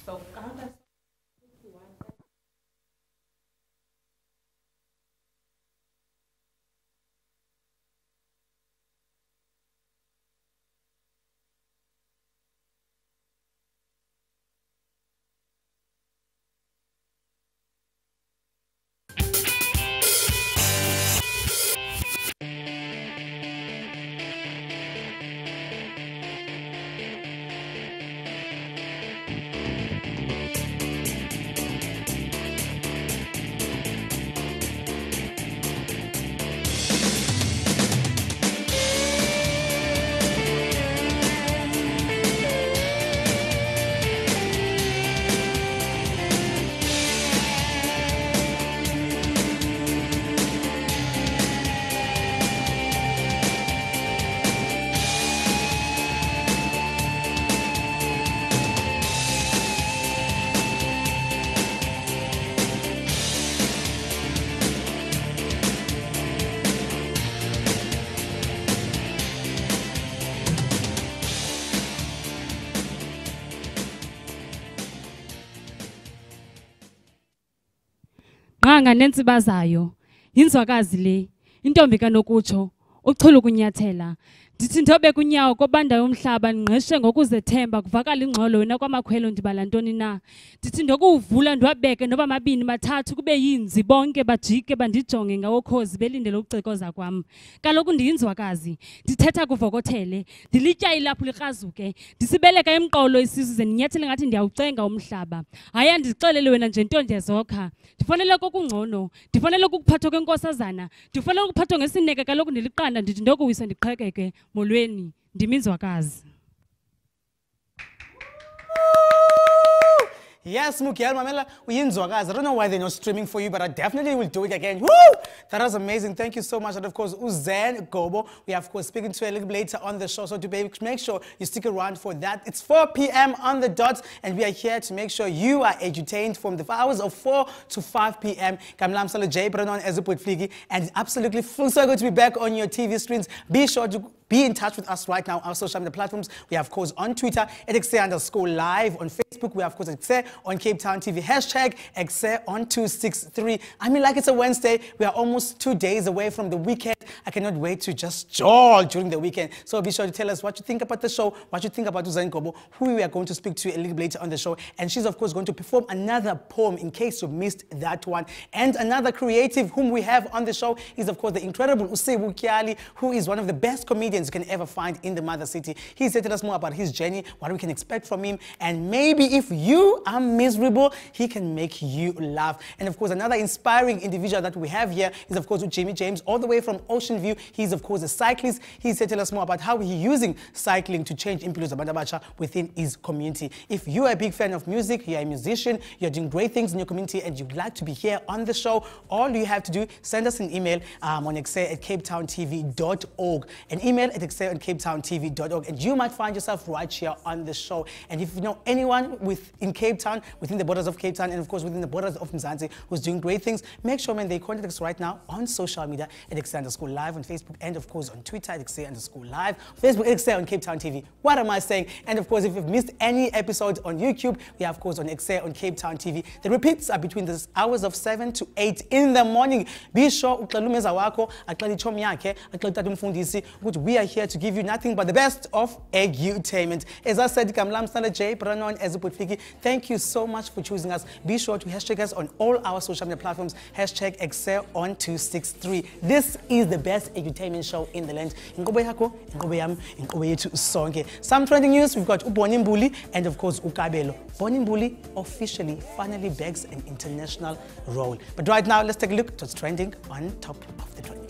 So count. Nganga nentsibazayo yinzwakazi le intombi kanokutsho uchulu kunyathela ndithi ndobe kunyawo kobandayo umhlaba ngqeshe ngokuzethemba kuvakala ingxolo wena kwamakhwelo ndibala ntoni na ndithi ndokuvula ndiwabeke noba mabini mathathu kube yinzi bonke bajike bandijonge ngawokhozi belindele ukucikoza kwam kaloku ndiyinzwakazi ndithetha kuvokothele ndilitya ilaphu likrazuke ndisibeleka emqolo isisu ze ndinyathele ngathi ndiyawucenga umhlaba hayi andixelele wena nje nto ndiyazokha ndifanele kokungcono ndifanele ukuphathwa kwenkosazana ndifanele ukuphathwa ngesineke kaloku ndiliqanda ndithi ndokuwisa ndiqhekeke molweni ndiminzwakazi. Yes, Mukiel, Mamela, we inzwakazi. I don't know why they're not streaming for you, but I definitely will do it again. Woo! That was amazing. Thank you so much. And of course, Zhen Gobo, we are of course speaking to a little later on the show. So to make sure you stick around for that. It's 4 p.m. on the dot, and we are here to make sure you are edutained from the hours of 4 to 5 p.m. Kamlam Sala J, Branon Ezuput Fligi, and absolutely so good to be back on your TV screens. Be sure to be in touch with us right now on our social media platforms. We are, of course, on Twitter at Ekse_live. On Facebook, we are, of course, Ekse on Cape Town TV. Hashtag Ekse on 263. I mean, like it's a Wednesday. We are almost 2 days away from the weekend. I cannot wait to just jaw during the weekend. So be sure to tell us what you think about the show, what you think about Zhen Gobo, who we are going to speak to a little later on the show. And she's, of course, going to perform another poem in case you missed that one. And another creative whom we have on the show is, of course, the incredible Sibu Tyali, who is one of the best comedians you can ever find in the mother city. He's telling us more about his journey, what we can expect from him, and maybe if you are miserable, he can make you laugh. And of course, another inspiring individual that we have here is, of course, James, all the way from Ocean View. He's, of course, a cyclist. He's telling us more about how he's using cycling to change impulse within his community. If you are a big fan of music, you're a musician, you're doing great things in your community, and you'd like to be here on the show, all you have to do, send us an email on ekse@capetowntv.org. An email at ekse@capetowntv.org, and you might find yourself right here on the show. And if you know anyone in Cape Town, within the borders of Cape Town, and of course within the borders of Mzansi, who's doing great things, make sure, man, they contact us right now on social media at Ekse_live on Facebook, and of course on Twitter at Ekse_live, Facebook Ekse on Cape Town TV. What am I saying? And of course, if you've missed any episodes on YouTube, we are of course on Ekse on Cape Town TV. The repeats are between the hours of 7 to 8 in the morning. Be sure we are here to give you nothing but the best of edutainment. As I said, Kamlam Sala J, Branon Ezuput Fligi, thank you so much for choosing us. Be sure to hashtag us on all our social media platforms, hashtag Ekse on 263. This is the best edutainment show in the land. Some trending news, we've got Ubonimbuli and of course Ukabelo. Bonimbuli officially finally begs an international role. But right now, let's take a look at what's trending on top of the trending.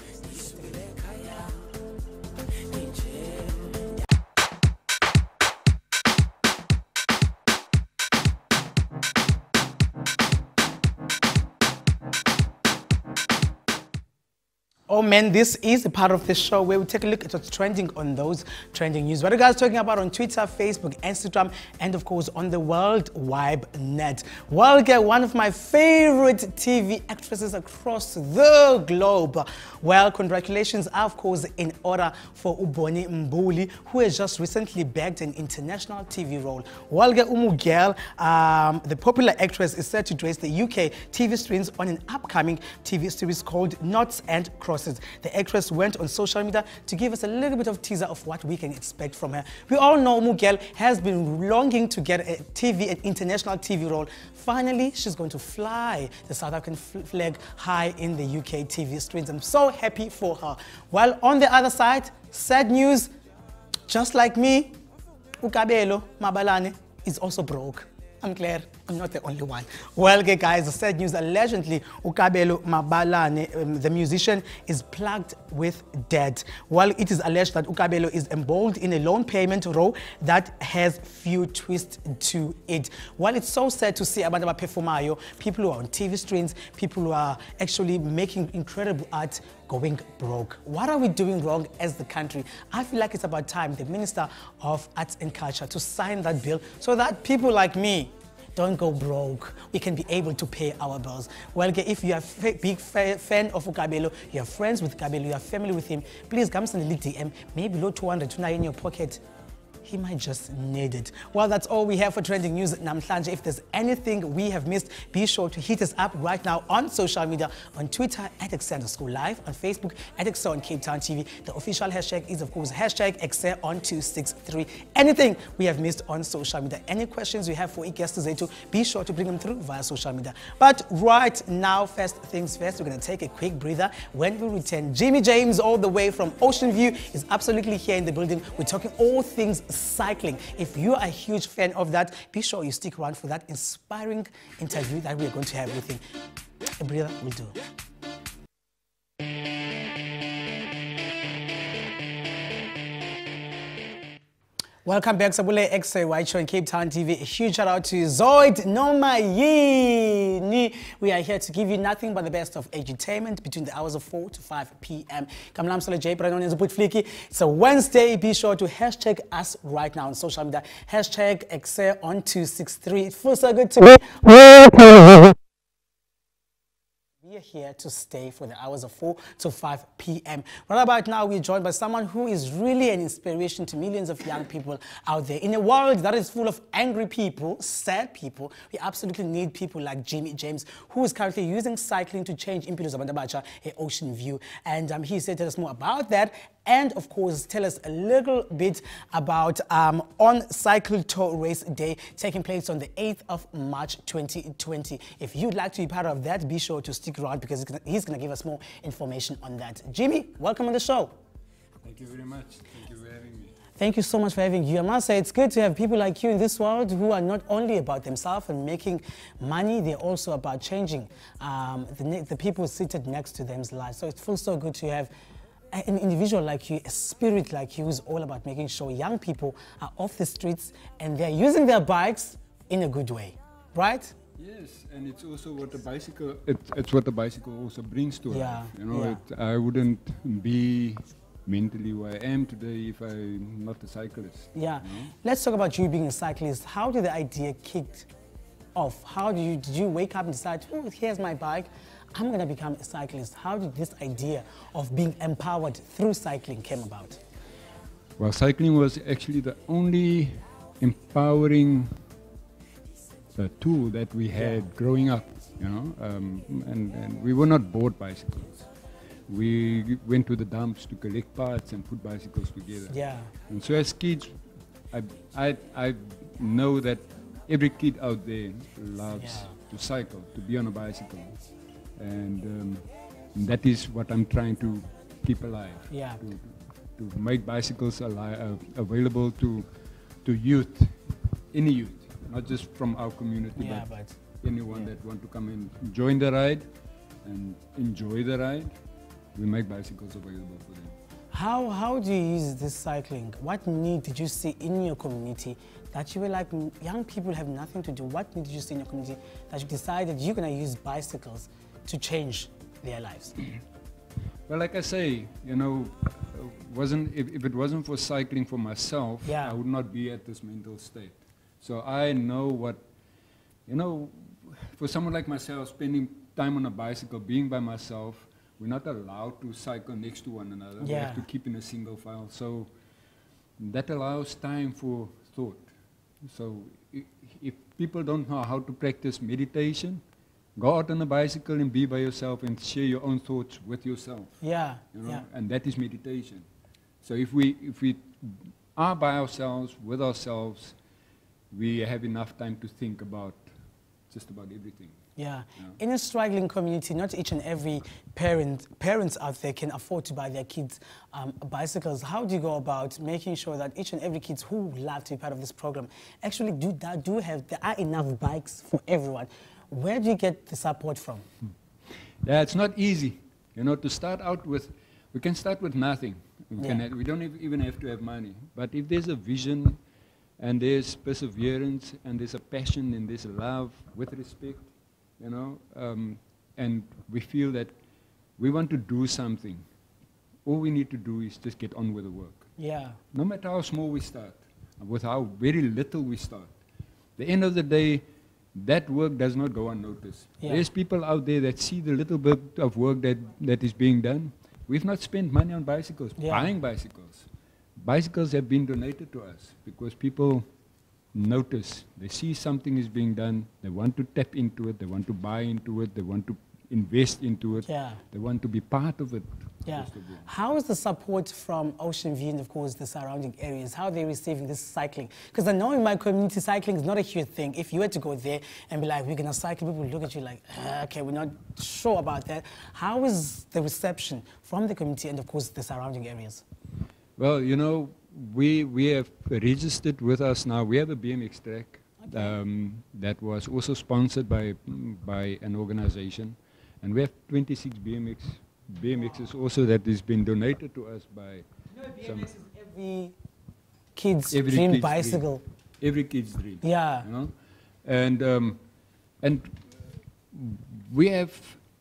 Oh man, this is a part of the show where we take a look at what's trending on those trending news. What are you guys talking about on Twitter, Facebook, Instagram, and of course on the World Wide Net? Well, one of my favorite TV actresses across the globe. Well, congratulations are of course in order for Uboni Mbuli, who has just recently bagged an international TV role. Well, Umugel, the popular actress, is set to grace the UK TV screens on an upcoming TV series called Knots and Crosses. The actress went on social media to give us a little bit of teaser of what we can expect from her. We all know Mugel has been longing to get an international TV role. Finally, she's going to fly the South African flag high in the UK TV screens. I'm so happy for her. Well, on the other side, sad news, just like me, Ukabelo Mabalane is also broke. I'm glad I'm not the only one. Well, guys, the sad news, allegedly, Ukabelo Mabalane, the musician, is plagued with debt. Well, it is alleged that Ukabelo is embroiled in a loan payment row that has few twists to it. Well, it's so sad to see Abandaba Perfumayo, people who are on TV screens, people who are actually making incredible art, going broke. What are we doing wrong as the country? I feel like it's about time the Minister of Arts and Culture to sign that bill so that people like me don't go broke. We can be able to pay our bills. Well, if you are a big fan of Ukabelo, you are friends with Ukabelo, you are family with him, please come send a little DM, maybe low 200 tonight in your pocket. He might just need it. Well, that's all we have for trending news namhlanje. If there's anything we have missed, be sure to hit us up right now on social media, on Twitter at Ekse_live, on Facebook at Ekse on Cape Town TV. The official hashtag is, of course, hashtag Ekse on 263. Anything we have missed on social media, any questions you have for guests, be sure to bring them through via social media. But right now, first things first, we're going to take a quick breather. When we return, Jimmy James, all the way from Ocean View, is absolutely here in the building. We're talking all things cycling. If you are a huge fan of that, be sure you stick around for that inspiring interview that we are going to have with him. A breather will do. Welcome back, Sabule Ekse, White Show in Cape Town TV. A huge shout out to Zoid Nomayini. We are here to give you nothing but the best of edutainment between the hours of 4 to 5 p.m. It's a Wednesday. Be sure to hashtag us right now on social media. Hashtag Ekse on 263. It feels so good to be. We are here to stay for the hours of 4 to 5 p.m. Right about now, we're joined by someone who is really an inspiration to millions of young people out there. In a world that is full of angry people, sad people, we absolutely need people like Jimmy James, who is currently using cycling to change impilo zabantu abatsha Ocean View. And he's here to tell us more about that. And of course, tell us a little bit about On Cycle Tour Race Day taking place on the 8th of March 2020. If you'd like to be part of that, be sure to stick around because he's going to give us more information on that. Jimmy, welcome on the show. Thank you very much. Thank you for having me. Thank you so much for having you. I must say it's good to have people like you in this world who are not only about themselves and making money, they're also about changing the people seated next to them's lives. So it feels so good to have an individual like you, a spirit like you, who's all about making sure young people are off the streets and they're using their bikes in a good way, right? Yes, and it's also what the bicycle, it's what the bicycle also brings to life. You know, I wouldn't be mentally where I am today if I'm not a cyclist. Yeah. You know? Let's talk about you being a cyclist. How did the idea kick off? How did you wake up and decide, oh, here's my bike, I'm going to become a cyclist? How did this idea of being empowered through cycling came about? Well, cycling was actually the only empowering tool that we had growing up, you know, and we were not bought bicycles. We went to the dumps to collect parts and put bicycles together. Yeah. And so as kids, I know that every kid out there loves to cycle, to be on a bicycle. And that is what I'm trying to keep alive. Yeah. To make bicycles available to youth, any youth, not just from our community, but anyone that want to come and join the ride and enjoy the ride. We make bicycles available for them. How do you use this cycling? What need did you see in your community that you were like, young people have nothing to do? What need did you see in your community that you decided you're going to use bicycles to change their lives? Well, like I say, you know, if it wasn't for cycling for myself, Yeah. I would not be at this mental state. So I know what, you know, for someone like myself, spending time on a bicycle, being by myself, we're not allowed to cycle next to one another. We Yeah. have to keep in a single file. So that allows time for thought. So if people don't know how to practice meditation, go out on a bicycle and be by yourself and share your own thoughts with yourself. Yeah, You know? yeah. And that is meditation. So if we are by ourselves, with ourselves, we have enough time to think about just about everything. Yeah. Yeah. In a struggling community, not each and every parents out there can afford to buy their kids bicycles. How do you go about making sure that each and every kid who would love to be part of this program actually there are enough bikes for everyone? Where do you get the support from? Yeah, it's not easy, you know, to start out with. We can start with nothing. Yeah. We don't even have to have money. But if there's a vision, and there's perseverance, and there's a passion, and there's love with respect, you know, and we feel that we want to do something, all we need to do is just get on with the work. Yeah. No matter how small we start, with how very little we start, the end of the day, that work does not go unnoticed. Yeah. There's people out there that see the little bit of work that is being done. We've not spent money on bicycles, Yeah. buying bicycles. Bicycles have been donated to us because people notice, they see something is being done, they want to tap into it, they want to buy into it, they want to invest into it, Yeah. they want to be part of it. Yeah. first of all. How is the support from Ocean View and, of course, the surrounding areas? How are they receiving this cycling? Because I know in my community, cycling is not a huge thing. If you were to go there and be like, we're going to cycle, people would look at you like, okay, we're not sure about that. How is the reception from the community and, of course, the surrounding areas? Well, you know, we have registered with us now. We have a BMX track that was also sponsored by an organization, and we have 26 BMXs also that has been donated to us by BMX is every kid's Every dream kid's bicycle. every kid's dream. Yeah. You know, and we have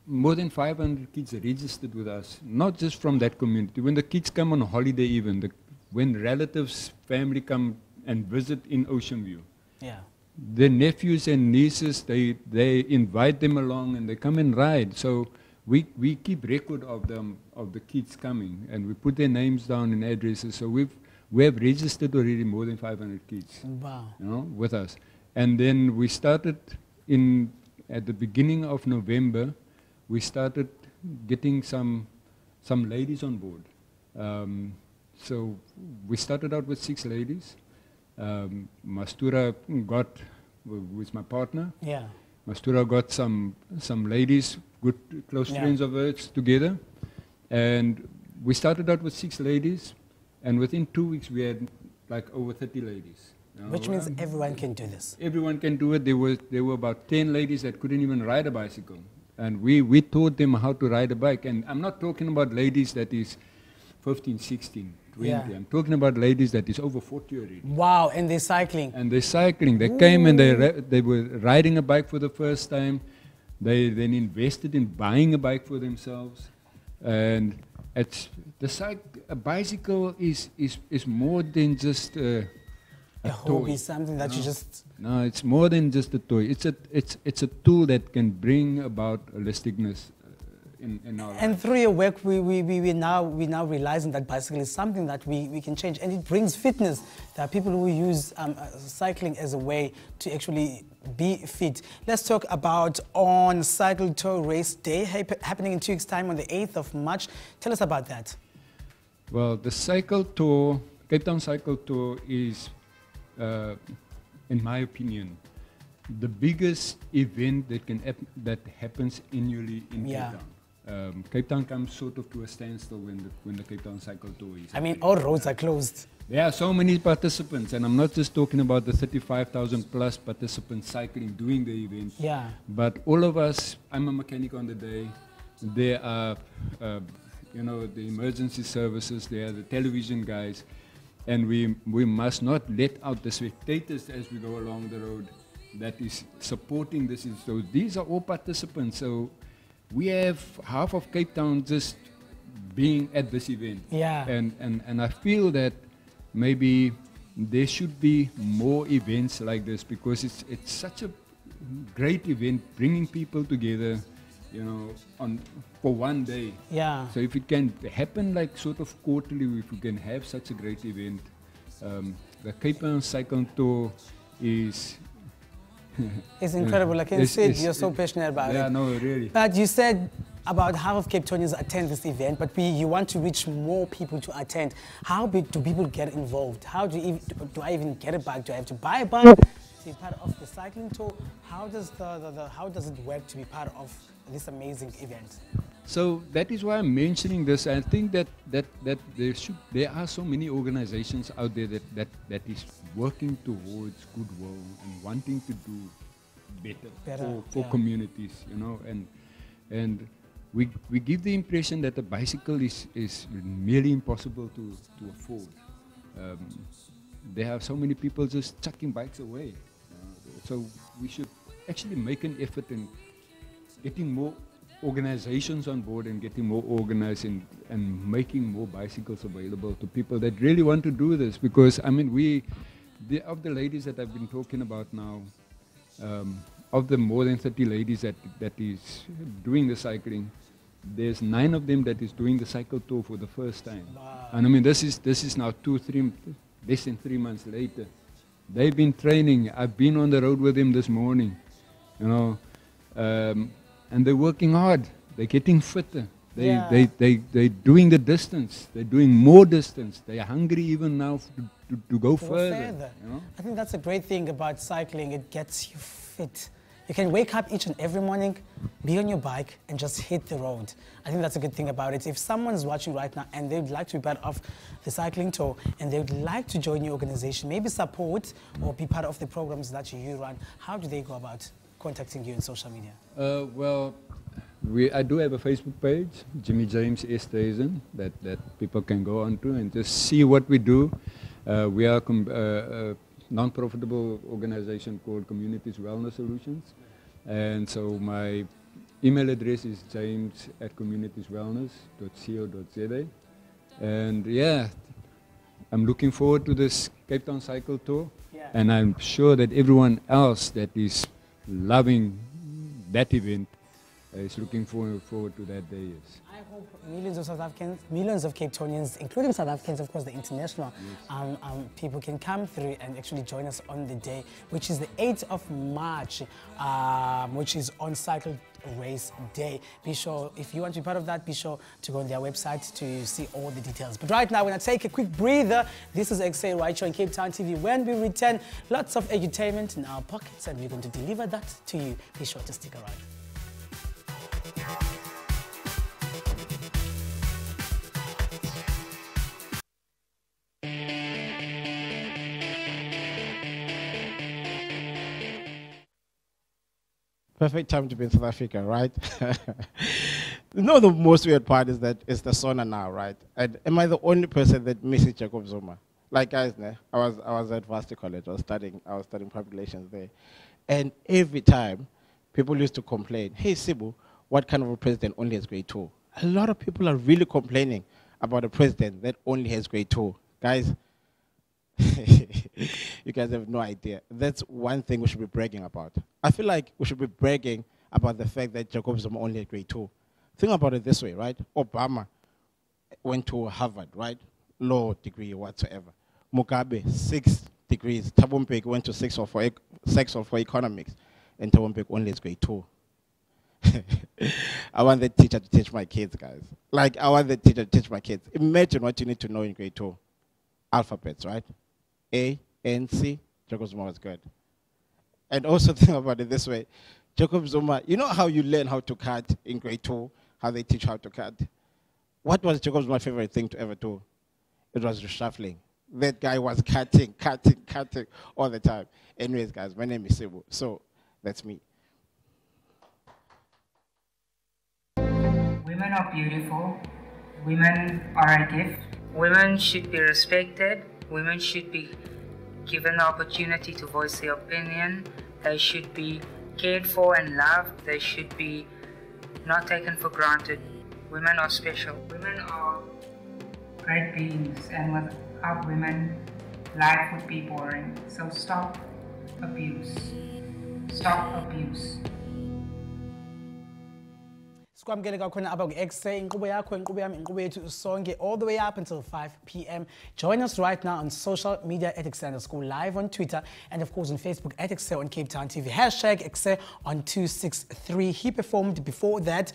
more than 500 kids registered with us, not just from that community. When the kids come on holiday, even when relatives, family come and visit in Ocean View, Yeah. the nephews and nieces, they invite them along and they come and ride. So we keep record of them, of the kids coming, and we put their names down and addresses. So we have registered already more than 500 kids, Wow. you know, with us. And then we started at the beginning of November, we started getting some ladies on board. So we started out with 6 ladies. Mastura got, with my partner, Yeah. Mastura got some ladies, good close Yeah. friends of hers together. And we started out with 6 ladies, and within 2 weeks we had like over 30 ladies. You know, Which means everyone can do this. everyone can do it. There were about 10 ladies that couldn't even ride a bicycle. And we taught them how to ride a bike. And I'm not talking about ladies that is 15, 16, 20. Yeah. I'm talking about ladies that is over 40 already. Wow, and they're cycling. And they're cycling. They came and they were riding a bike for the first time. They then invested in buying a bike for themselves. And a bicycle is more than just a hobby, toy. something that you just... No, it's more than just a toy. It's a tool that can bring about holisticness in our life. And through your work, we now realizing that bicycle is something that we can change, and it brings fitness. There are people who use cycling as a way to actually be fit. Let's talk about On Cycle Tour Race Day happening in 2 weeks' time on the 8th of March. Tell us about that. Well, the cycle tour, Cape Town Cycle Tour is, in my opinion, the biggest event that happens annually in Yeah. Cape Town. Cape Town comes sort of to a standstill when the Cape Town Cycle Tour is. I mean, all roads are closed. There are so many participants, and I'm not just talking about the 35,000 plus participants cycling doing the event. Yeah. But all of us, I'm a mechanic on the day. There are, the emergency services. There are the television guys, and we must not let out the spectators as we go along the road. That is supporting this. So these are all participants. So we have half of Cape Town just being at this event. Yeah. And I feel that maybe there should be more events like this, because it's such a great event, bringing people together, you know, for one day. Yeah. So if it can happen like sort of quarterly, if we can have such a great event, the Cape Town Cycling Tour is It's incredible. I can see you're so passionate about it. Yeah, no, really. But you said about half of Cape Townians attend this event, but you want to reach more people to attend. How big do people get involved? How do I even get a bike? Do I have to buy a bike to be part of the cycling tour? How does how does it work to be part of this amazing event? So that is why I'm mentioning this. I think that there are so many organizations out there that is working towards goodwill and wanting to do better for communities, you know, and we give the impression that a bicycle is merely impossible to afford. There are so many people just chucking bikes away. So we should actually make an effort in getting more organizations on board and getting more organized and making more bicycles available to people that really want to do this. Because I mean, of the ladies that I've been talking about now, of the more than 30 ladies that is doing the cycling, there's 9 of them that is doing the cycle tour for the first time. Wow. And I mean, this is now less than 3 months later. They've been training. I've been on the road with them this morning, you know, and they're working hard. They're getting fitter. They're doing the distance. They're doing more distance. They're hungry even now to go further. You know? I think that's a great thing about cycling. It gets you fit. You can wake up each and every morning, be on your bike, and just hit the road. I think that's a good thing about it. If someone's watching right now and they'd like to be part of the cycling tour and they'd like to join your organization, maybe support or be part of the programs that you run, how do they go about contacting you on social media? Well, I do have a Facebook page, James Esterhuizen, that people can go onto and just see what we do. We are a non-profitable organization called Communities Wellness Solutions. And so my email address is james@communitieswellness.co.za. And yeah, I'm looking forward to this Cape Town Cycle Tour. Yeah. And I'm sure that everyone else that is loving that event is looking forward to that day. Yes. I hope millions of South Africans, millions of Cape Townians, including South Africans, of course, the international people can come through and actually join us on the day, which is the 8th of March, which is on Cycle Race Day. Be sure, if you want to be part of that, be sure to go on their website to see all the details. But right now, we're going to take a quick breather. This is Ekse right here on Cape Town TV. When we return, lots of edutainment in our pockets, and we're going to deliver that to you. Be sure to stick around. Perfect time to be in South Africa, right? You know, the most weird part is that it's the sauna now, right? And am I the only person that misses Jacob Zuma? Like, guys, I was at Varsity College. I was studying public relations there, and every time people used to complain, "Hey, Sibu, what kind of a president only has grade 2?" A lot of people are really complaining about a president that only has grade 2, guys. You guys have no idea. That's one thing we should be bragging about. I feel like we should be bragging about the fact that Jacob Zuma only had grade 2. Think about it this way, right? Obama went to Harvard, right? Law degree whatsoever. Mugabe, 6 degrees. Thabo Mbeki went to sex or for economics. And Thabo Mbeki only has grade 2. I want the teacher to teach my kids, guys. Like, I want the teacher to teach my kids. Imagine what you need to know in grade 2. Alphabets, right? A, N, C. Jacob Zuma was good. And also think about it this way. Jacob Zuma, you know how you learn how to cut in grade 2, how they teach how to cut? What was Jacob Zuma's favorite thing to ever do? It was reshuffling. That guy was cutting all the time. Anyways, guys, my name is Sibu. So that's me. Women are beautiful. Women are a gift. Women should be respected. Women should be given the opportunity to voice their opinion. They should be cared for and loved. They should be not taken for granted. Women are special. Women are great beings, and without women, life would be boring. So stop abuse. Stop abuse. Sikwamukele kakhona apha ku-Ekse, inkqubo yakho, inkqubo yami, inkqubo yethu sonke, all the way up until 5 p.m. Join us right now on social media at Ekse_, live on Twitter, and of course on Facebook at Ekse on Cape Town TV. Hashtag Ekse on 263. He performed before that.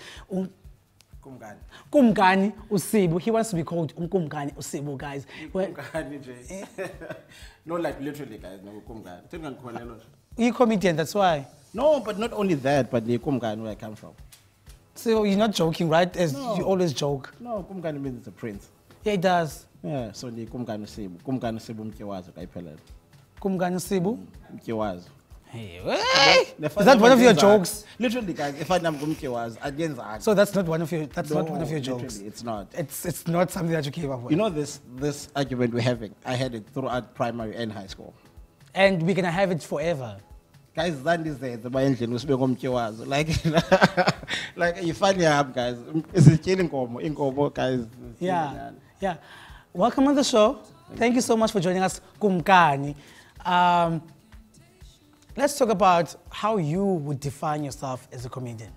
Kumkani Usibu. He wants to be called Kumkani Usibu, guys. No, like literally, guys. No, Kumkani. You're a comedian, that's why. No, but not only that, but the Kumkani where I come from. So you're not joking, right? As No. you always joke. No, Kumkani means it's a prince. Yeah, it does. Yeah, so the Kumkani Sibu. Kumkani Sibu mkiwazo kaipelele. Kumkani Usibu. Mkiwazo. Hey, is that one of your jokes? Literally, guys, if I am mkiwazo, against So that's not one of your. That's not one of your jokes. Literally, it's not. It's not something that you came up with. You know this argument we're having. I had it throughout primary and high school. And we're gonna have it forever. Guys, that is the like you finally have guys. It's killing Inkobo, guys. Yeah, yeah. Welcome on the show. Thank you so much for joining us, Kumkani. Let's talk about how you would define yourself as a comedian.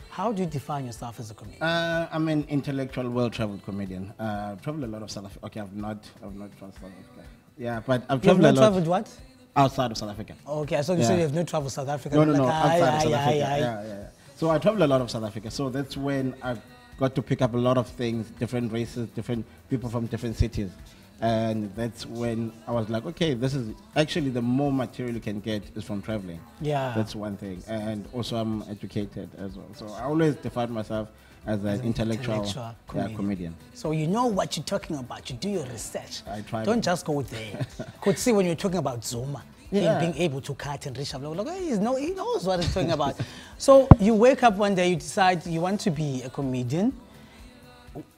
How do you define yourself as a comedian? I'm an intellectual, well-traveled comedian. Traveled a lot of South Africa. Okay, I've not traveled South Africa. Yeah, but I've traveled a lot. Traveled what? Outside of South Africa. Okay, I saw you said you have no travel South Africa. No, Like, outside of South Africa. Yeah. So I traveled a lot of South Africa. So that's when I got to pick up a lot of things, different races, different people from different cities. And that's when I was like, okay, this is actually the more material you can get is from traveling. Yeah. That's one thing. And also I'm educated as well. So I always defined myself as an intellectual comedian. So you know what you're talking about. You do your research. I try. Don't just go there. Could see when you're talking about Zuma, him being able to cut and reach up. Like, hey, he knows what he's talking about. So you wake up one day, you decide you want to be a comedian.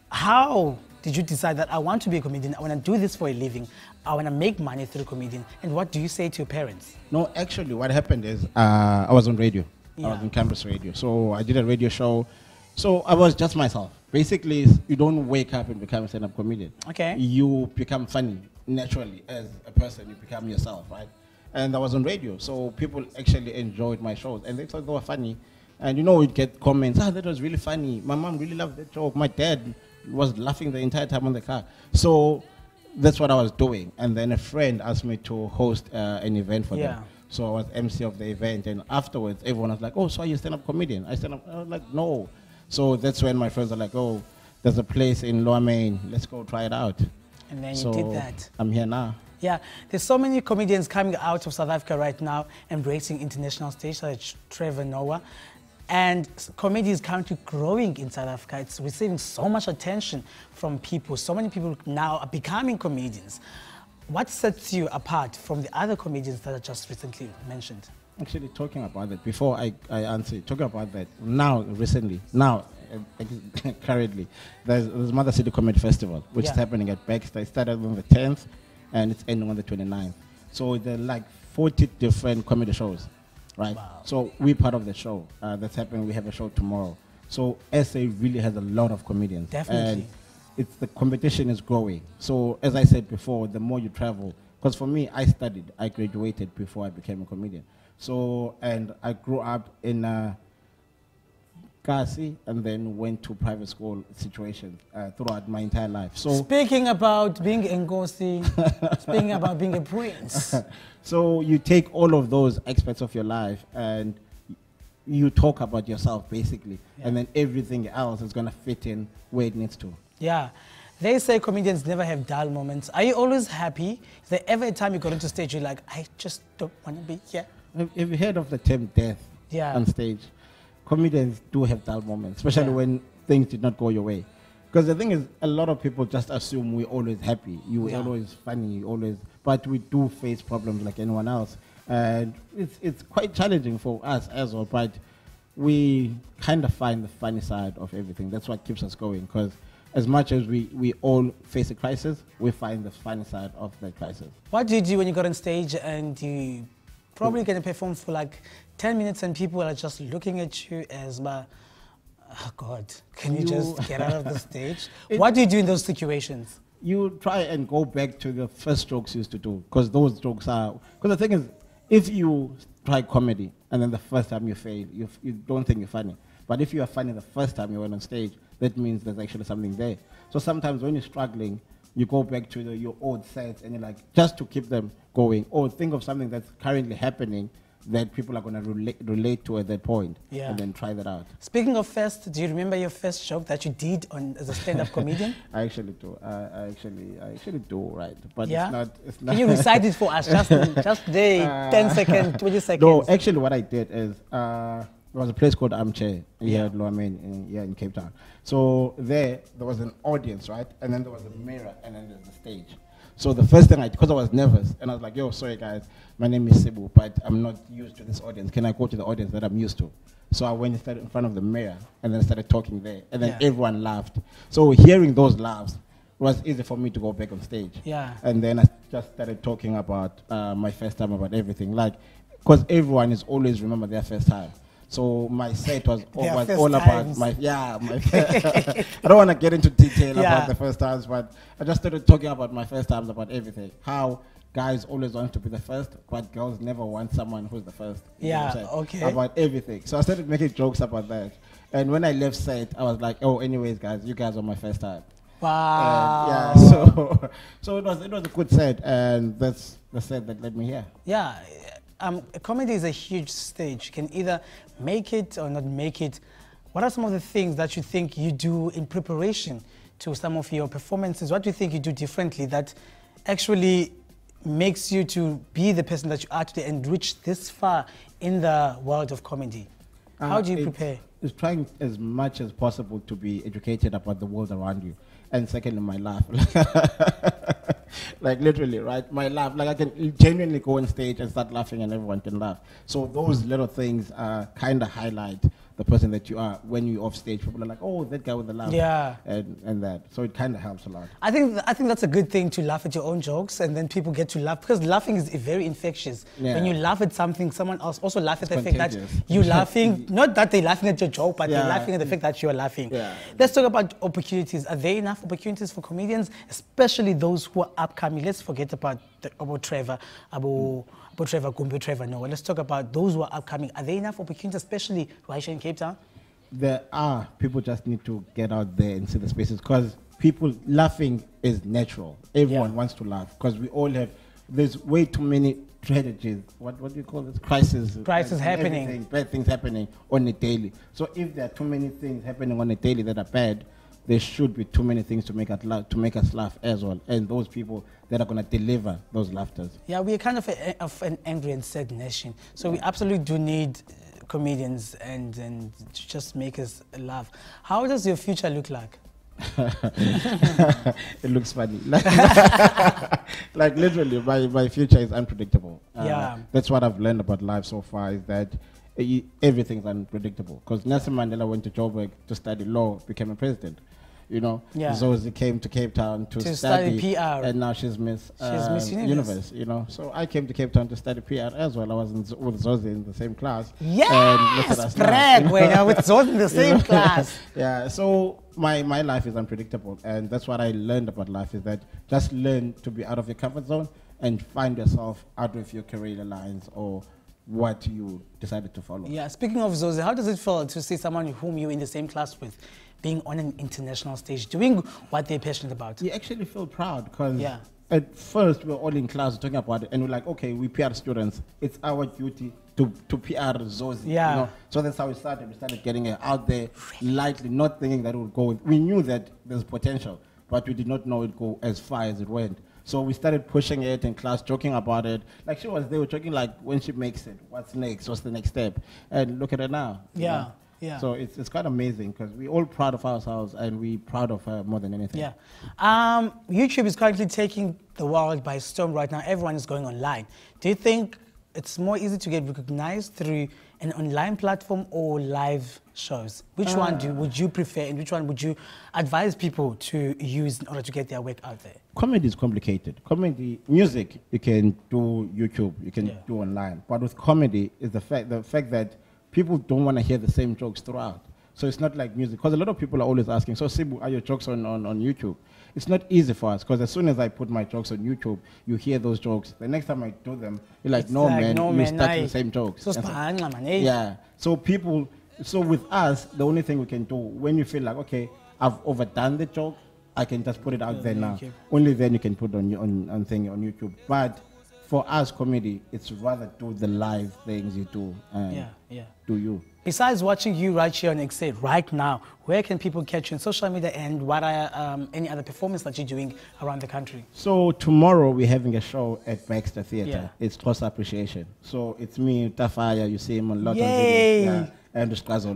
How did you decide that I want to be a comedian? I want to do this for a living. I want to make money through comedian. And what do you say to your parents? No, actually, what happened is I was on radio. Yeah. I was on campus radio. So I did a radio show. So I was just myself. Basically, you don't wake up and become a stand-up comedian. Okay. You become funny naturally as a person. You become yourself, right? And I was on radio, so people actually enjoyed my shows, and they thought they were funny. And you know, we'd get comments, that was really funny. My mom really loved that joke. My dad was laughing the entire time on the car. So that's what I was doing. And then a friend asked me to host an event for them. So I was MC of the event, and afterwards, everyone was like, oh, so are you a stand-up comedian? I was like, no. So that's when my friends are like, oh, there's a place in Lower Main. Let's go try it out. And then you did that. I'm here now. Yeah, there's so many comedians coming out of South Africa right now, embracing international stage, like Trevor Noah. And comedy is currently growing in South Africa. It's receiving so much attention from people. So many people now are becoming comedians. What sets you apart from the other comedians that I just recently mentioned? Actually, talking about that, before I answer, talking about that, currently, there's Mother City Comedy Festival, which is happening at Baxter. It started on the 10th, and it's ending on the 29th. So there are like 40 different comedy shows, right? Wow. So we're part of the show that's happening. We have a show tomorrow. So SA really has a lot of comedians. Definitely. And the competition is growing. So as I said before, the more you travel, because for me, I graduated before I became a comedian. So, and I grew up in Kasi and then went to private school situations throughout my entire life. So speaking about being Ngosi, speaking about being a prince. So you take all of those aspects of your life and you talk about yourself basically, and then everything else is going to fit in where it needs to. Yeah. They say comedians never have dull moments. Are you always happy? Is there ever a time you got into stage you're like, I just don't want to be here? Have you heard of the term death on stage? Comedians do have dull moments, especially when things did not go your way. Because the thing is, a lot of people just assume we're always happy. You're always funny, but we do face problems like anyone else. And it's quite challenging for us as well, but we kind of find the funny side of everything. That's what keeps us going, because as much as we all face a crisis, we find the funny side of the crisis. What do you do when you got on stage and you probably going to perform for like 10 minutes and people are just looking at you as Oh God, can you just get out of the stage? What do you do in those situations? You try and go back to the first jokes you used to do, because those jokes are, because the thing is, if you try comedy and then the first time you fail, you don't think you're funny. But if you are funny the first time you went on stage, that means there's actually something there. So sometimes when you're struggling, you go back to your old sets and you're like, just to keep them going, or think of something that's currently happening that people are going to relate to at that point, and then try that out. Speaking of first, do you remember your first joke that you did as a stand-up comedian? I actually do. I actually do, right? But it's not. Can you recite it for us? Just 10 seconds, 20 seconds. No, actually what I did is, there was a place called Armchair here at Lower Main here in Cape Town. So there was an audience, right? And then there was a mirror, and then there's the stage. So the first thing because I was nervous, and I was like, yo, sorry guys, my name is Sibu, but I'm not used to this audience. Can I go to the audience that I'm used to? So I went and started in front of the mirror, and then started talking there, and then everyone laughed. So hearing those laughs was easy for me to go back on stage. Yeah. And then I just started talking about my first time, about everything. Like, because everyone is always remember their first time. So my set was all about my I don't want to get into detail about the first times, but I just started talking about my first times, about everything. How guys always want to be the first, but girls never want someone who's the first. About everything. So I started making jokes about that. And when I left set, I was like, oh, anyways, guys, you guys are my first time. Wow. And so it was a good set, and that's the set that led me here. Yeah. Comedy is a huge stage. You can either make it or not make it. What are some of the things that you think you do in preparation to some of your performances? What do you think you do differently that actually makes you to be the person that you are today and reach this far in the world of comedy? How do you prepare? It's trying as much as possible to be educated about the world around you. And secondly, my laugh. Like literally, right? My laugh. Like I can genuinely go on stage and start laughing and everyone can laugh. So those little things kind of highlight the person that you are when you're off stage. People are like, oh, that guy with the laugh. Yeah. And that. So it kind of helps a lot. I think that's a good thing, to laugh at your own jokes, and then people get to laugh, because laughing is very infectious. Yeah. When you laugh at something, someone else also laughs at the fact that you're laughing. Not that they're laughing at your joke, but they're laughing at the fact that you're laughing. Yeah. Let's talk about opportunities. Are there enough opportunities for comedians, especially those who are upcoming? Let's forget about Trevor, Trevor Gumbo, Trevor Noah. Let's talk about those who are upcoming. Are there enough opportunities, especially right here in Cape Town? There are. People just need to get out there and see the spaces, because people laughing is natural. Everyone wants to laugh, because we all have, there's way too many tragedies. What do you call this? Crisis happening. Bad things happening on a daily. So if there are too many things happening on a daily that are bad, there should be too many things to make us laugh as well. And those people that are going to deliver those laughters. Yeah, we are kind of an angry and sad nation. So we absolutely do need comedians and to just make us laugh. How does your future look like? It looks funny. Like literally, my future is unpredictable. That's what I've learned about life so far, is that everything's unpredictable. Because Nelson Mandela went to Joburg to study law, became a president. You know, Zosie came to Cape Town to study PR, and now she's Miss Universe. You know, so I came to Cape Town to study PR as well. I was with Zosie in the same class. Yes, brag when I with Zosie in the same class. Yeah, so my life is unpredictable, and that's what I learned about life, is that just learn to be out of your comfort zone and find yourself out of your career lines or what you decided to follow. Yeah, speaking of Zosie, how does it feel to see someone whom you're in the same class with being on an international stage, doing what they're passionate about? You actually feel proud, because at first we were all in class talking about it, and we're like, okay, we PR students, it's our duty to PR Zosie. You know? So that's how we started. We started getting it out there lightly, not thinking that it would go. We knew that there's potential, but we did not know it would go as far as it went. So we started pushing it in class, joking about it. Like she was there, we're joking like, when she makes it, what's next? What's the next step? And look at her now. Yeah. So it's quite amazing, because we're all proud of ourselves, and we're proud of her more than anything. Yeah. YouTube is currently taking the world by storm right now. Everyone is going online. Do you think it's more easy to get recognized through an online platform or live shows? Which one would you prefer, and which one would you advise people to use in order to get their work out there? Comedy is complicated. Music, you can do YouTube, you can do online. But with comedy, is the fact that people don't want to hear the same jokes throughout. So it's not like music. Because a lot of people are always asking, so Sibu, are your jokes on YouTube? It's not easy for us, because as soon as I put my jokes on YouTube, you hear those jokes. The next time I do them, you're like, no, man, you start the same jokes. So yeah. So with us, the only thing we can do, when you feel like, okay, I've overdone the joke, I can just put it out there now. Only then you can put on YouTube. But for us, comedy, it's rather do the live things you do. Do you. Besides watching you right here on Ekse right now, where can people catch you on social media, and what are any other performances that you're doing around the country? So tomorrow we're having a show at Baxter Theatre. Yeah. It's Xhosa Appreciation. So it's me, Tafaya, you see him on a lot of Yay. videos. Yeah. And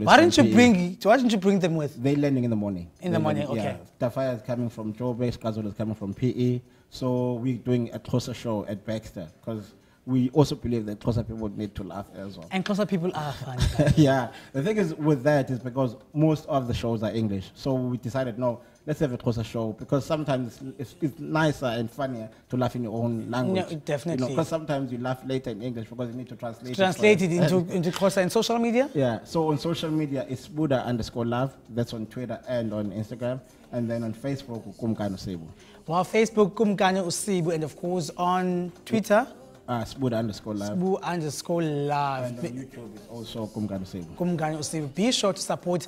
Why don't you bring them with? They're landing in the morning. In the morning, okay. Yeah. Tafaya is coming from Joburg, Skazolo is coming from PE. So we're doing a Xhosa show at Baxter, because we also believe that Xhosa people need to laugh as well. And Xhosa people are funny. Yeah. The thing is with that is because most of the shows are English. So we decided, no, let's have a Xhosa show, because sometimes it's nicer and funnier to laugh in your own language. No, definitely. Because sometimes you laugh later in English because you need to translate it into Xhosa and social media? Yeah. So on social media, it's Buddha_love. That's on Twitter and on Instagram. And then on Facebook, Kumkani Usibu. Well, Facebook, Kumkani Usibu, and of course on Twitter, Sibu_love. Sibu_love. And on YouTube, it's also Kumkani Usibu. Kumkani Usibu. Be sure to support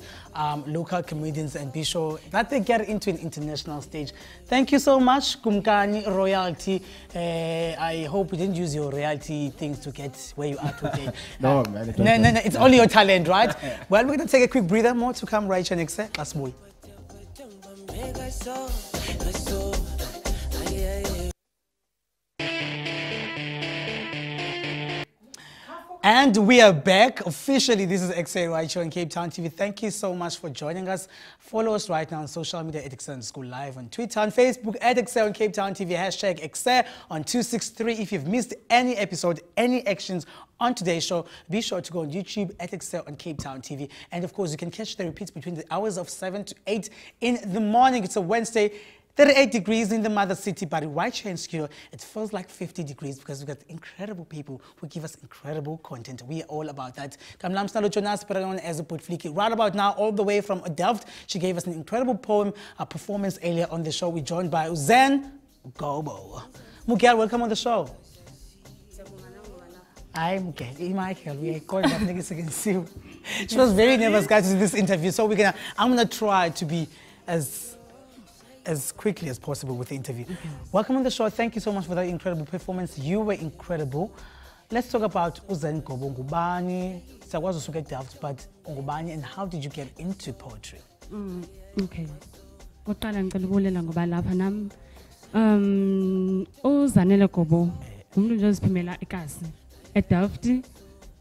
local comedians and be sure that they get into an international stage. Thank you so much, Kumkani Royalty. I hope you didn't use your royalty things to get where you are today. No, man. No, it's only your talent, right? Well, we're going to take a quick breather. More to come right here next. Last boy. And we are back officially. This is Ekse right here on Cape Town TV. Thank you so much for joining us. Follow us right now on social media at Ekse_live, on Twitter, on Facebook at Ekse on Cape Town TV, hashtag Ekse on 263. If you've missed any episode, any actions on today's show, be sure to go on YouTube at Ekse on Cape Town TV. And of course, you can catch the repeats between the hours of 7 to 8 in the morning. It's a Wednesday. 38 degrees in the mother city, but right here in Skio, it feels like 50 degrees because we've got incredible people who give us incredible content. We are all about that. Kamlamsnalo Jonas Peron as a Putfliki. Right about now, all the way from Delft, she gave us an incredible poem, a performance earlier on the show. We're joined by Zhen Gobo. Mukel, welcome on the show. Hi, Mukel. Hey, Michael. We are calling up niggas again. See, she was very nervous, guys, to this interview. So I'm gonna try to be as quickly as possible with the interview. Welcome on the show. Thank you so much for that incredible performance. You were incredible. Let's talk about Zhen Gobo. Ngubani, sakwazi usuke Delft, but Ngubani, and how did you get into poetry? Okay. Oqala ngicela ukubulela ngoba lapha nami uZanele Gobo umuntu nje oziphimela ikasi eDelft.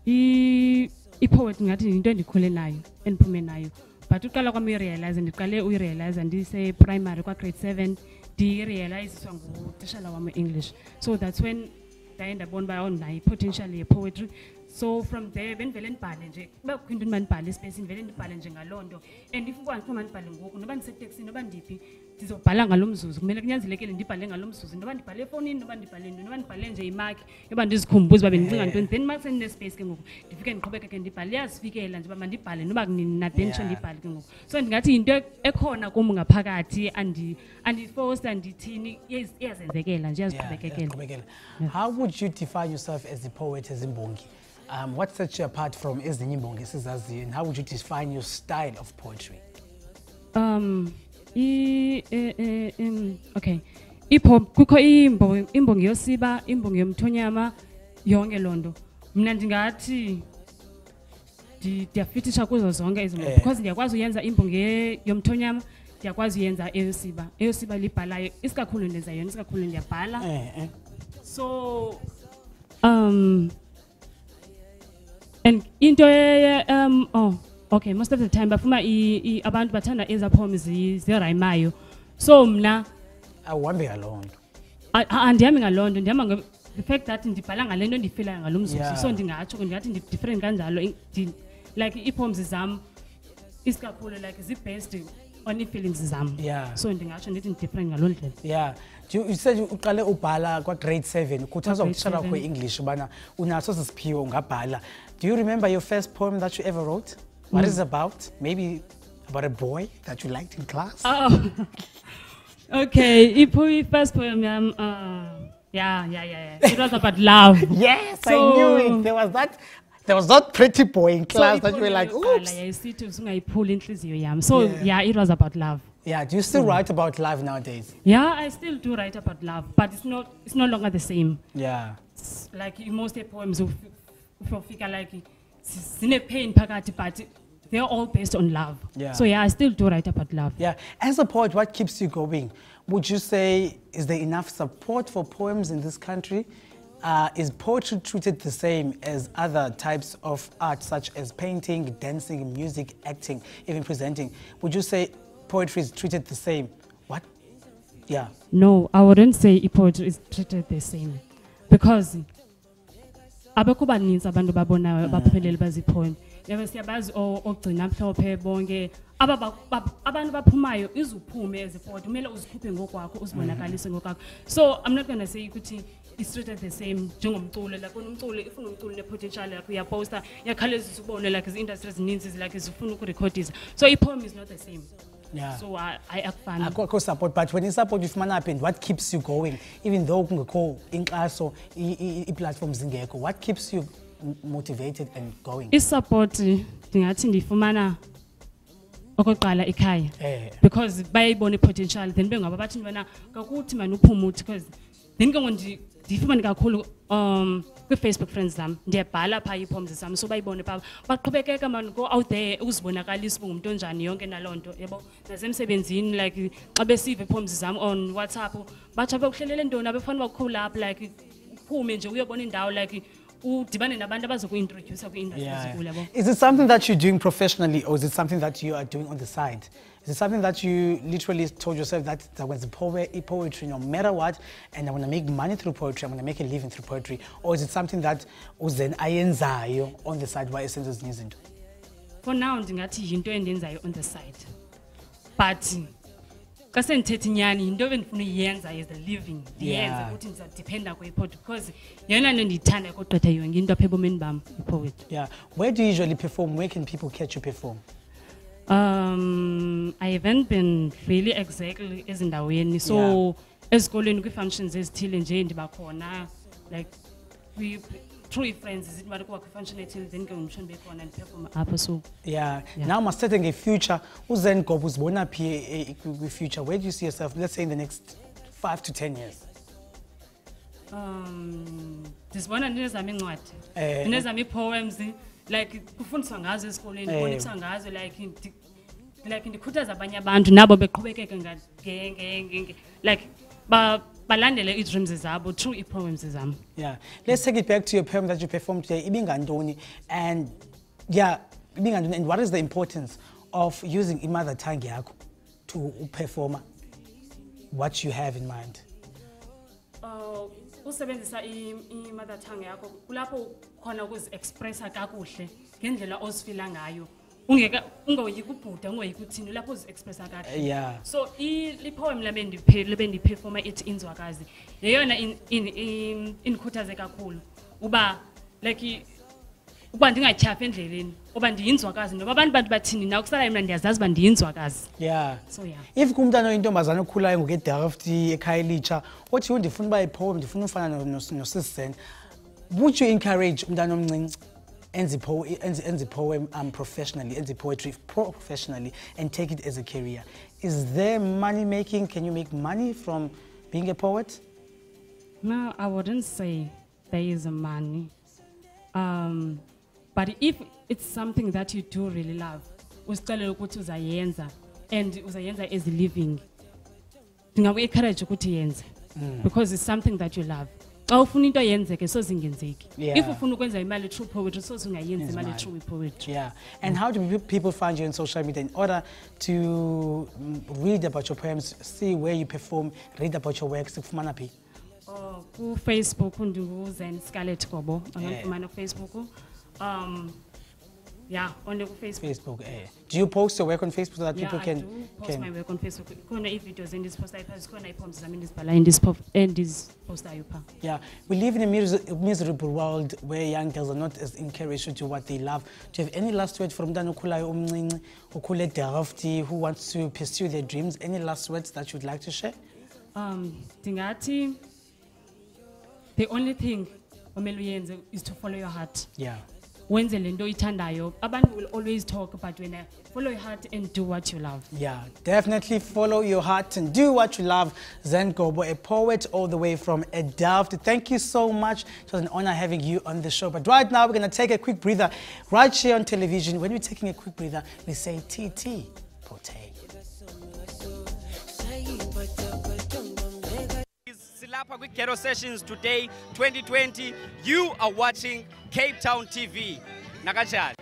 I-poet ngathi into endikhule nayo endiphume nayo. But uqala kwami urealize ndiqale urealize ndise primary kwa grade 7 realize ngutitshala wami English. So that's when I ended up on my own potentially a poetry. So from there benivele ndibhale nje kube kukho into ndibhale space ndivele ndibhale nje ngalondo, and if ukwazi uma ndibhale ngoku noba ndisetaxi noba ndiphi ndizobhala ngalomzuzu kumele kunyanzelekile ndibhale ngalomzuzu noba ndibhale efonini noba ndibhale noba ndibhale nje imark yoba ndizikhumbuze babe ndicinga ntoni, then max ndine space ke ngoku ndifike ndiqhubeke ke ndibhale yazifikela nje uba ndibhale noba kunini na then ndibhale ke ngoku. So ndingathi into ekhona kum ngaphakathi andiforce andithini iyazenzekela nje yaziqhubekekela. How would you define yourself as a poet, as Imbongi? What sets you apart from ezinye imbongi esizaziyo, and how would you define your style of poetry? Okay. Kukho imbongi yosiba, imbongi yomthonyama, yonke lonto. Mina ndingathi ndiyafitisha kuzo zonke izinto because ndiyakwazi uyenza imbongi yomthonyama, ndiyakwazi uyenza eyosiba. Eyosiba libhalayo isikakhulu ndenza yona, isikakhulu ndiyabhala. So and into okay, most of the time bafuna abantu bathanda eza poems ziraymayo. So mna awuhambi ngalonto. Andihambi ngalonto, ndihamba the fact that ndibhala ngalento ndifila ngalomzuzu. So ndingatsho ndingathi different kanjalo, like i-poems zam isikakhulu like zi-based on i-feelings zam. So ndingatsho ndithi different ngaloo ndlela. Yeah. You said uqale ubhala kwa grade 7 ukhuthazwa ukutshela kwe English ubana unaso sisiphiwo ungabhala. Do you remember your first poem that you ever wrote? What is it about? Maybe about a boy that you liked in class? Oh, okay. First poem, yeah. It was about love. Yes, I So- knew it. There was that pretty boy in class that you were like, oops. So Yeah. yeah, it was about love. Yeah, do you still write about love nowadays? Yeah, I still do write about love, but it's no longer the same. Yeah. It's like in most poems of figure like zine pain phakathi, but they're all based on love. Yeah. So yeah, I still do write about love. Yeah. As a poet, what keeps you going? Would you say, is there enough support for poems in this country? Is poetry treated the same as other types of art, such as painting, dancing, music, acting, even presenting? Would you say poetry is treated the same? What? Yeah. No, I wouldn't say poetry is treated the same, because abekho baninzi abantu babonayo abaphelele bazi poem. Yabo siyabazi ogcina mhlophe bonke abantu baphumayo izuphume as a poet kumele uzikhuphe ngokwakho uzibonakalise ngokwakho. So I'm not going to say ukuthi it's treated the same njengomculo, like umculo ifuna umculo nepotential yakho uyaposta yakhalezisa ubone like industries ezininzi like zifuna ukurecordisa. So poem is not the same. Yeah. So I akufani. Akho support, but when you support ufumana phi, what keeps you going? Even though kungekho inkxaso, i-platforms zingekho, what keeps you motivated and going? I-support ndingathi ndifumana okokuqala ekhaya, because bayayibona i-potential, then bengaba bathi ntwana kakuthi mani uphumuthi, because then ke ngoku ndifumane kakhulu kwi-Facebook friends zam ndiyabhala phaa ii-poems zam, so bayibone phaa baqhubekeka man go out there ukuzibonakalisa uba ngumntu onjani yonke naloo nto yabo. Nasemsebenzini like xa besiva ii-poems zam on WhatsApp batsho apha kuhlelele ntoni abefana bakukhula up like uphume nje uyobona indawo like udibane nabantu abazokuintroduce kwi-industry ezikulo yabo. Is it something that you're doing professionally, or is it something that you are doing on the side? Is it something that you literally told yourself that was poetry no matter what, and I want to make money through poetry, I'm going to make a living through poetry? Or is it something that uzen ayenzayo on the side while esenza ezinye izinto? For now ndingathi yinto endenzayo on the side, but xa sendithetha inyani yinto ebendifuna uyenza as a living ndiyenze ukuthi ndizadependa kwi-poetry, because yeyona nto ndiyithanda kogqitha yonke into apha ebomini bam i-poetry. Yeah. Where do you usually perform? Where can people catch you perform? I haven't been really exactly ezindaweni, so esikolweni kwi-functions ezithile nje ndiba khona, like through friends zithi mali kuba kwi-function ethile then ke ngumsho ndibe khona ndiperform apho. So yeah. Now must setting a future. uZen Gobo uzibona phi kwi-future? Where do you see yourself, let's say in the next 5 to 10 years? ndizibona ndinezam iincwadi, ndinezam ii-poems like kufundiswa ngazo esikolweni, kuboniswa ngazo like ndikhuthaza abanye abantu nabo beqhubekeke like balandele ii-dreams zabo through ii-poems zam. Yeah. Let's take it back to your poem that you performed today, Ibingandoni. And yeah, Ibingandoni. And what is the importance of using i-mother tongue yakho to perform what you have in mind? Usebenzisa i-mother tongue yakho kulapho khona ukuzi-expressa kakuhle ngendlela ozifila ngayo, ungoyika ubhuda, ungoyika uthini, lapho uzi-expressa kakuhle. Yeah. So i-poem lebendiphefoma ithi Inzwakazi yeyona indikhuthaze kakhulu uba like uba ndingatyhafi endleleni, uba ndiyinzwakazi noba abantu bathini na kusalayo mna ndiyazazi uba ndiyinzwakazi. Yeah. So yeah. If kumntana oyintombazana okhulayo ngoke-Delft ekhaya elitsha othi ndifuna uba ipoem, ndifuna ufana noSis Zen, would you encourage umntana omncinci enze poem professionally, enze poetry professionally, and take it as a career? Is there money making? Can you make money from being a poet? No, I wouldn't say there is a money. But if it's something that you do really love, uzicela ukuthi uzayenza and uzayenza as a living, ndingaku-encourage ukuthi yenze, because it's something that you love. Xa ufuna into yenzeke so zingenzeki. If ufuna ukwenza imali through poetry so zingayenzi imali through poetry. Yeah. And how do people find you on social media in order to read about your poems, see where you perform, read about your works? Kufumana phi? Ku-Facebook ndingu-Zen Gobo, angandifumana ku-Facebook. Yeah, on the Facebook. Facebook. Do you post your work on Facebook so that people can? I do post my work on Facebook. Kona videos in this post I post. Kona poems in this bala in this post I pa. Yeah, we live in a miserable world where young girls are not as encouraged to do what they love. Do you have any last word from Dan Ukulayo Umncinci, Ukule Derafti, who wants to pursue their dreams? Any last words that you'd like to share? Dingati, the only thing is to follow your heart. Yeah. When the lendo itandayo, abantu will always talk about when follow your heart and do what you love. Yeah, definitely follow your heart and do what you love. Zhen Gobo, a poet all the way from Delft. Thank you so much. It was an honor having you on the show. But right now, we're going to take a quick breather right here on television. When we're taking a quick breather, we say TT, Pote. Silapa with Ghetto Sessions today, 2020. You are watching Cape Town TV. Nakachad.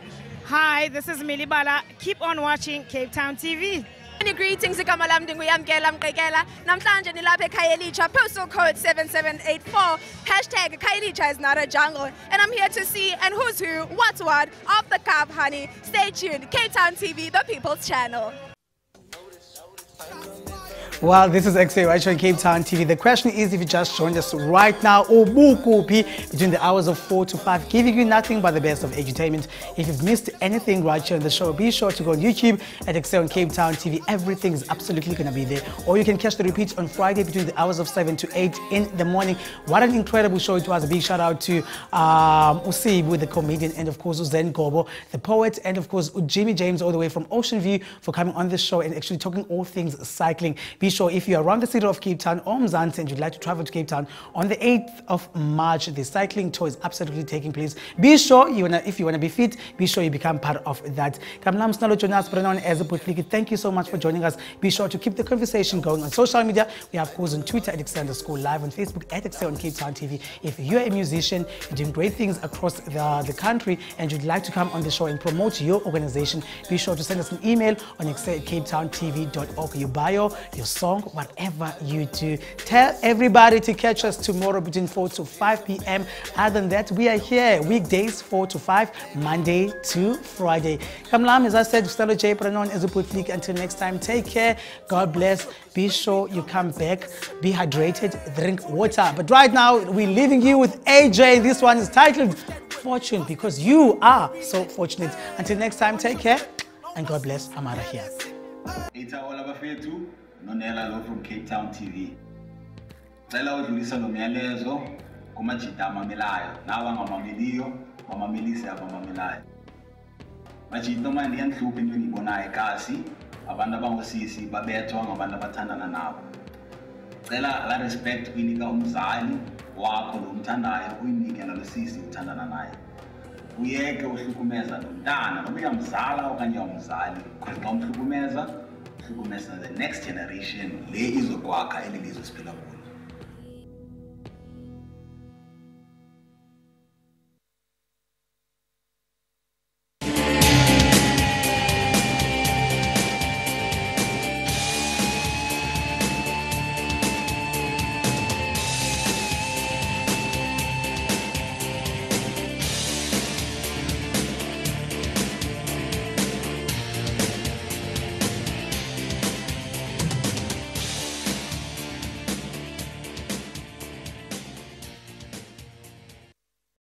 Hi, this is Milibala. Keep on watching Cape Town TV. Many greetings, Ikamalam Dinguyam Kekela, Namtlanje Nilape Kayelicha, postal code 7784, hashtag Kayelicha is not a jungle. And I'm here to see and who's who, what's what, off the cuff, honey. Stay tuned, Cape Town TV, the People's Channel. Well, this is Ekse right here on Cape Town TV. The question is, if you just joined us right now, Obukupi, between the hours of 4 to 5, giving you nothing but the best of entertainment. If you've missed anything right here on the show, be sure to go on YouTube at Ekse on Cape Town TV. Everything is absolutely going to be there. Or you can catch the repeats on Friday between the hours of 7 to 8 in the morning. What an incredible show it was. A big shout out to Sibu, the comedian, and of course Zhen Gobo, the poet, and of course Jimmy James all the way from Ocean View for coming on the show and actually talking all things cycling. Be sure if you're around the city of Cape Town or Mzansi and you'd like to travel to Cape Town on the 8th of March, the cycling tour is absolutely taking place. Be sure if you want to be fit, be sure you become part of that. Thank you so much for joining us. Be sure to keep the conversation going on social media. We have, of course, on Twitter at Ekse_live, on Facebook at Ekse on Cape Town TV. If you're a musician, you're doing great things across the country and you'd like to come on the show and promote your organization, be sure to send us an email on ekse@capetowntv.org. Your bio, your song, whatever you do. Tell everybody to catch us tomorrow between 4 to 5 p.m. Other than that, we are here weekdays 4 to 5, Monday to Friday. Kamlam, as I said, Stalo J. Pranon as a put flick. Until next time, take care. God bless. Be sure you come back. Be hydrated. Drink water. But right now, we're leaving you with AJ. This one is titled Fortune because you are so fortunate. Until next time, take care. And God bless. I'm out of here. It's all about too. Nonela Lo from Cape Town TV. Cela udlulisa nomyalezo kumajita amamelayo nawa ngamameliyo mamamelise abamamelayo. Majita manje yanhluphe into engibonayo ekhasi abantu abangosisi babethwa ngabantu abathandana nabo. Cela la respect kuyinika umzali wakho lo umthandayo uyinike nalosisi uthandana naye. Uyeke uhlukumeza nomntana noma uyamzala okanye uyamzali. Xa umhlukumeza the next generation le izokwakha elilizwe siphila kulo.